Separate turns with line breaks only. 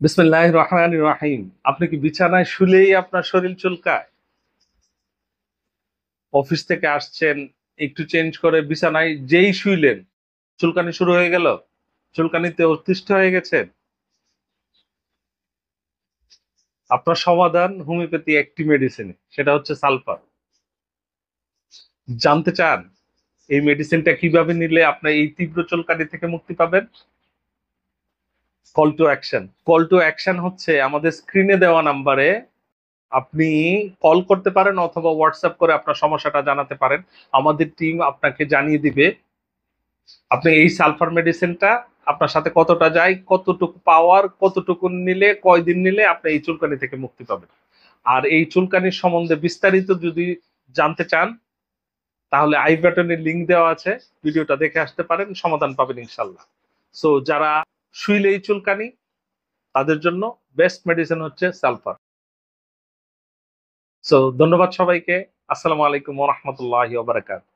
বিসমিল্লাহির রহমানির রহিম। আপনি কি বিছানায় শুলেই আপনার শরীর চুলকায়? অফিস থেকে আসছেন, একটু চেঞ্জ করে বিছানায় যেই শুইলেন, চুলকানি শুরু হয়ে গেল? চুলকানিতে অতিষ্ঠ হয়ে গেছেন? আপনার সমাধান হোমিওপ্যাথি একটি মেডিসিন, সেটা হচ্ছে সালফার। জানতে চান এই মেডিসিনটা কিভাবে নিলে আপনার এই তীব্র চুলকানি থেকে মুক্তি পাবেন? Call to action. Call to action হচ্ছে আমাদের স্ক্রিনে দেওয়া নাম্বারে আপনি কল করতে পারেন অথবা হোয়াটসঅ্যাপ করে আপনার সমস্যাটা জানাতে পারেন। আমাদের টিম আপনাকে জানিয়ে দিবে আপনি এই সালফার মেডিসিনটা আপনার সাথে কতটা যায়, কতটুকু পাওয়ার, কতটুকু নিলে, কয়দিন নিলে আপনি এই চুলকানি থেকে মুক্তি পাবেন। আর এই চুলকানির সম্বন্ধে বিস্তারিত যদি জানতে চান তাহলে আই বাটনে লিংক দেওয়া আছে, ভিডিওটা দেখে আসতে পারেন, সমাধান পাবেন ইনশাল্লাহ। সো যারা শুইলেই চুলকানি তাদের জন্য বেস্ট মেডিসিন হচ্ছে সালফার। সো ধন্যবাদ সবাইকে। আসসালামু আলাইকুম ওয়া রাহমাতুল্লাহি ওয়া বারাকাতুহু।